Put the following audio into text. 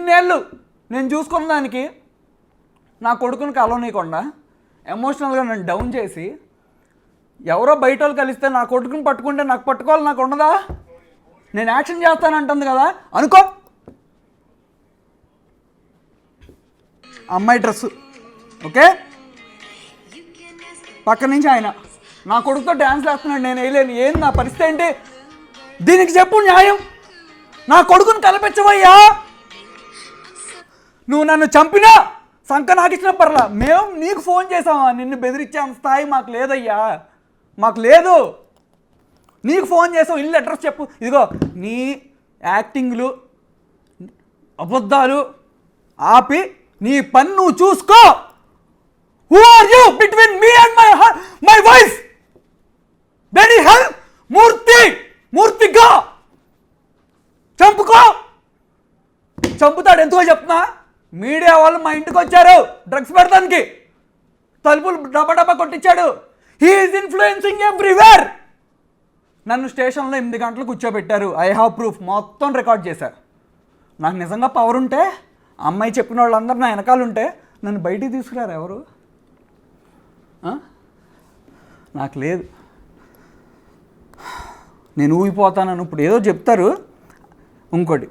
ఇన్నేళ్ళు నేను చూసుకున్న దానికి నా కొడుకుని కలవనీయకుండా ఎమోషనల్గా నన్ను డౌన్ చేసి ఎవరో బయట వాళ్ళు కలిస్తే నా కొడుకుని పట్టుకుంటే నాకు పట్టుకోవాలి నాకు ఉండదా? నేను యాక్షన్ చేస్తానంటుంది కదా అనుకో. అమ్మాయి డ్రెస్సు ఓకే, పక్క నుంచి ఆయన నా కొడుకుతో డ్యాన్స్ వేస్తున్నాడు, నేను వేయలేను. ఏంది నా పరిస్థితి ఏంటి? దీనికి చెప్పు న్యాయం. నా కొడుకుని కల్పించవయ్యా. నువ్వు నన్ను చంపినా సంక నాకు ఇచ్చిన పర్లా, మేము నీకు ఫోన్ చేసామా? నిన్ను బెదిరించే స్థాయి మాకు లేదయ్యా, మాకు లేదు. నీకు ఫోన్ చేసావు, ఇల్లు అడ్రస్ చెప్పు. ఇదిగో నీ యాక్టింగ్లు అబద్ధాలు ఆపి నీ పని నువ్వు చూసుకో. Who are you between me and my wife? బెనీ హెల్ మూర్తిగా చంపుకో. చంపుతాడు ఎందుకో చెప్తున్నా. మీడియా వాళ్ళు మా ఇంటికి వచ్చారు డ్రగ్స్ పెడతానికి, తలుపులు డబ్బా కొట్టించాడు. He is influencing everywhere. నన్ను స్టేషన్లో 8 గంటలు కూర్చోబెట్టారు. ఐ హ్యావ్ ప్రూఫ్, మొత్తం రికార్డ్ చేశారు. నాకు నిజంగా పవర్ ఉంటే, అమ్మాయి చెప్పిన వాళ్ళందరూ నా వెనకాల ఉంటే నన్ను బయటికి తీసుకురారు ఎవరు? నాకు లేదు. నేను ఊగిపోతానని ఇప్పుడు ఏదో చెప్తారు. ఇంకోటి